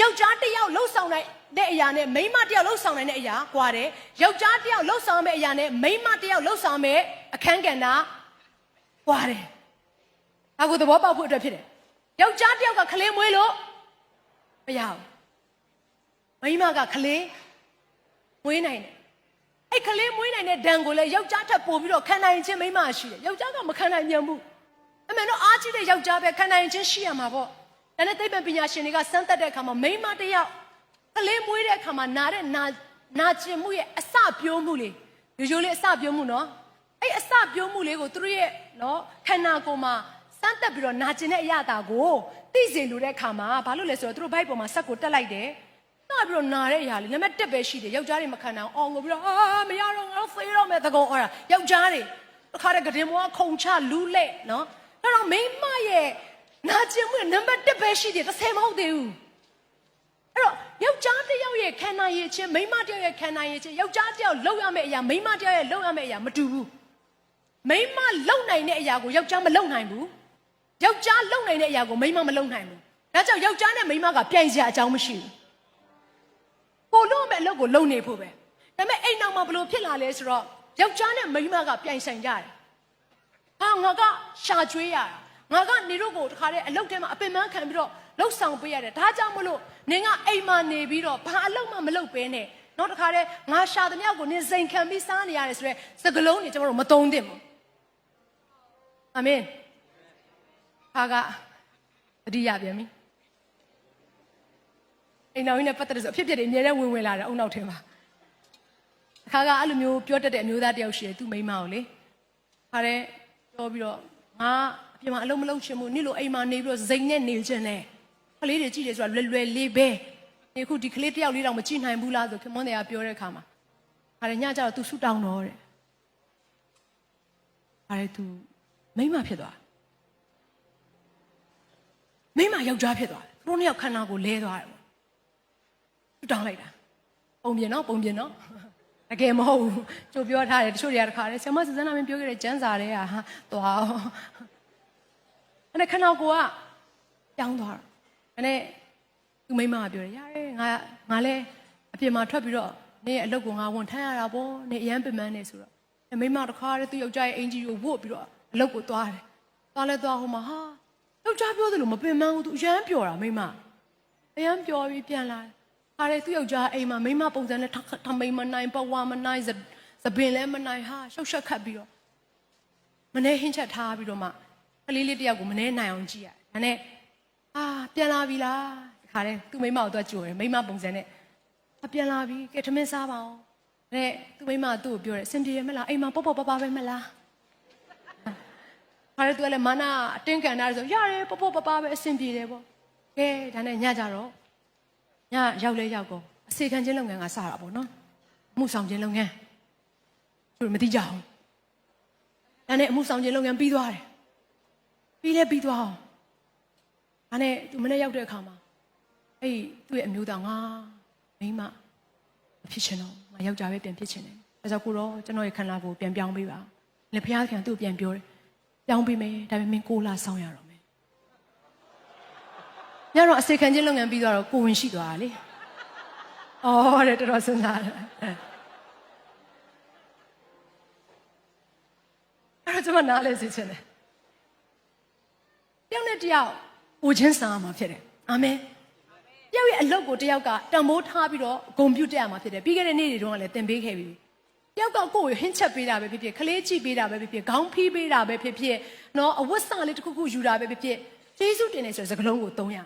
ယောက်ျားတစ်ယောက်လှုပ်ဆောင်တဲ့အရာနဲ့မိန်းမတစ်ယောက်လှုပ်ဆောင်နိုင်တဲ့အရာကွာတယ်ယောက်ျားတစ်ယောက်လှုပ်ဆောင်မယ့်အရာနဲ့မိန်းမတစ်ယောက်လှုပ်ဆောင်မယ့်အခန်းကဏ္ဍကွာတယ်ဒါကိုသဘောပေါက်ဖို့အတွက်ဖြစ်တယ်ယောက်ျားတစ်ယောက်ကခလေးမွေးလို့မရဘူးမိန်းမကခလေးမွေးနိုင်တယ်အဲ့ခလေးမွေးနိုင်တဲ့ဒဏ်ကိုလည်းယောက်ျားထပ်ပို့ပြီးတော့ခံနိုင်ခြင်းမိန်းမရှိတယ်ယောက်ျားကမခံနိုင်ပြန်ဘူးအမှန်တော့အားကြီးတဲ့ယောက်ျားပဲခံနိုင်ခြင်းရှိရမှာပေါ့ဒါနဲ့သိပ္ပံပညာရှင်တွေကစမ်းသပ်တဲ့အခါမှာမိန်းမတစ်ယောက်ကလေးမွေးတဲ့အခါမှာနာကျင်မှုရဲ့အစပြိုးမှုလေးရိုးလေးအစပြိုးမှုနော်အဲ့အစပြိုးမှုလေးကိုသူတို့ရဲ့နော်ခန္ဓာကိုယ်မှာစမ်းသပ်ပြီးတော့နာကျင်တဲ့အရာတာကိုသိစေလိုတဲ့အခါမှာဘာလို့လဲဆိုတော့သူတို့ဘိုက်ပေါ်မှာဆက်ကိုတက်လိုက်တယ်ပြီးတော့နာတဲ့အရာလေးနံပါတ်1ပဲရှိတယ်ယောက်ျားတွေမခံနိုင်အောင်ငိုပြီးတော့မရတော့ငါဖေးတော့မယ်သကုံအော်တာယောက်ျားတွေတစ်ခါတည်းကတင်မောခုံချလူးလက်နော်အဲ့တော့မိန်းမရဲ့နာကျင်မှုနံပါတ်1ပဲရှိတယ်30မဟုတ်သေးဘူးအဲ့တော့ယောက်ျားတစ်ယောက်ရဲ့ခန္ဓာရည်ချင်းမိန်းမတစ်ယောက်ရဲ့ခန္ဓာရည်ချင်းယောက်ျားတစ်ယောက်လှုပ်ရမယ့်အရာမိန်းမတစ်ယောက်ရဲ့လှုပ်ရမယ့်အရာမတူဘူးမိန်းမလှုပ်နိုင်တဲ့အရာကိုယောက်ျားမလှုပ်နိုင်ဘူးယောက်ျားလှုပ်နိုင်တဲ့အရာကိုမိန်းမမလှုပ်နိုင်ဘူးဒါကြောင့်ယောက်ျားနဲ့မိန်းမကပြိုင်စရာအကြောင်းမရှိဘူးကိုလုံးမဲ့အလုပ်ကိုလုံနေဖို့ပဲဒါပေမဲ့အိမ်နောက်မှာဘလို့ဖြစ်လာလဲဆိုတော့ယောက်ျားနဲ့မိန်းမကပြိုင်ဆိုင်ကြတယ်ဟာငါကရှာကျွေးရတာငါကနေတို့ကိုတခါတည်းအလုပ်ထဲမှာအပင်ပန်းခံပြီးတော့လှုပ်ဆောင်ပေးရတယ်ဒါကြောင့်မလို့နင်ကအိမ်မှာနေပြီးတော့ဘာအလုပ်မှမလုပ်ပဲနဲ့နောက်တခါတည်းငါရှာသမျှကိုနင်စိန်ခံပြီးစားနေရတယ်ဆိုရဲစကလုံးတွေကျွန်တော်တို့မသုံးသင့်ဘူးအာမင်ဟာကတတိယပြန်ပြီအိမ်တော်ကြီးနဲ့ပတ်သက်တဲ့ဆိုအဖြစ်ဖြစ်တွေအများနဲ့ဝင်လာတယ်အုံနောက်ထဲမှာအခါကအဲ့လိုမျိုးပြောတတ်တဲ့အမျိုးသားတယောက်ရှိတယ်သူ့မိန်းမကိုလေခါတဲ့ပြောပြီးတော့ငါအပြင်မှာအလုံးမလုံးချင်ဘူးနေ့လိုအိမ်မှာနေပြီးတော့ဇိမ်နဲ့နေချင်တယ်ကလေးတွေကြည့်တယ်ဆိုတာလွယ်လေးပဲဒီခုဒီကလေးတယောက်လေးတော့မကြည့်နိုင်ဘူးလားဆိုခင်မွန်းတွေကပြောတဲ့အခါမှာခါတဲ့ညကျတော့သူဆူတောင်းတော့တဲ့ခါတဲ့သူမိန်းမဖြစ်သွားမိန်းမယောက်ျားဖြစ်သွားတယ်သူတို့နှစ်ယောက်ခန္ဓာကိုလဲသွားတယ်တောင်းလိုက်တာပုံပြင်နော်တကယ်မဟုတ်ဘူးကြိုပြောထားတယ်တချို့တွေကတခါတယ်ဆရာမစစနာမင်းပြောခဲ့တဲ့ကျန်းစာတွေကဟာသွားအဲ့ခဏကိုကတောင်းသွားတော့အဲ့သူမိမကပြောတယ်ရတယ်ငါလဲအပြင်မှာထွက်ပြီးတော့နေအလုပ်ကိုငါဝန်ထမ်းရတာပေါ့နေအရန်ပင်ပန်းနေဆိုတော့မိမတခါတည်းသူယောက်ျားရဲ့အင်ဂျီကိုဝတ်ပြီးတော့အလုပ်ကိုသွားတယ်သွားလဲသွားဟိုမှာဟာယောက်ျားပြောသလိုမပင်ပန်းဘူးသူအရန်ပျော်တာမိမအရန်ပျော်ပြီးပြန်လာတယ်အားရသူယောက်ျားအိမ်မှာမိမပုံစံနဲ့ထမိန်မနိုင်ပဝါမနိုင်သပင်လည်းမနိုင်ဟာရှောက်ရှက်ခတ်ပြီးတော့မနေဟင်းချက်ထားပြီးတော့မှကလေးလေးတယောက်ကိုမနေနိုင်အောင်ကြည့်ရတယ်ဒါနဲ့ပြန်လာပြီလားဒီခါတဲ့သူ့မိမကိုတော့ကြိုတယ်မိမပုံစံနဲ့ပြန်လာပြီကဲထမင်းစားပါအောင်တဲ့သူ့မိမကသူ့ကိုပြောတယ်အဆင်ပြေရမလားအိမ်မှာပေါ့ပေါ့ပါပါပဲမလားခါတဲ့သူကလည်းမာနအတင်းကန်တာဆိုရတယ်ပေါ့ပေါ့ပါပါပဲအဆင်ပြေတယ်ပေါ့ကဲဒါနဲ့ညကြတော့ညရောက်လဲရောက်ကုန်အစေခံခြင်းလုပ်ငန်းကစတာပေါ့နော်အမှုဆောင်ခြင်းလုပ်ငန်းသူမသိကြအောင်ဒါနဲ့အမှုဆောင်ခြင်းလုပ်ငန်းပြီးသွားတယ်ပြီးသွားအောင်ဒါနဲ့သူမနေ့ရောက်တဲ့အခါမှာအဲ့သူ့ရဲ့အမျိုးသားငါမိန်းမဖြစ်ချင်တော့ငါယောက်ျားပဲပြန်ဖြစ်ချင်တယ်ဒါကြောင့်ကိုတော့ကျွန်တော်ရဲ့ခန္ဓာကိုပြန်ပြောင်းပေးပါလေဘုရားခင်သူ့ပြန်ပြောတယ်ပြောင်းပေးမယ်ဒါပေမဲ့မင်း6 လစောင့်ရတော့ညတော့အစေခံခြင်းလုပ်ငန်းပြီးသွားတော့ကိုဝင်ရှိသွားတာလေ။အော်တဲ့တော်တော်စဉ်းစားတယ်။အဲ့တော့ကျွန်မနားလဲစေချင်တယ်။တယောက်နဲ့တယောက်ပူချင်းစားမှာဖြစ်တယ်။အာမင်။တယောက်ရဲ့အလုပ်ကိုတယောက်ကတန်ဖိုးထားပြီးတော့ဂုဏ်ပြုတက်ရမှာဖြစ်တယ်။ပြီးခဲ့တဲ့နေ့တွေတုန်းကလည်းသင်ပေးခဲ့ပြီ။တယောက်ကကိုယ်ကိုဟင်းချက်ပေးတာပဲဖြစ်ဖြစ်ခလေးကြည့်ပေးတာပဲဖြစ်ဖြစ်ခေါင်းဖီးပေးတာပဲဖြစ်ဖြစ်နော်အဝတ်စားလေးတစ်ခုခုယူတာပဲဖြစ်ဖြစ်ကျေးဇူးတင်နေဆိုတဲ့စကားလုံးကိုသုံးရ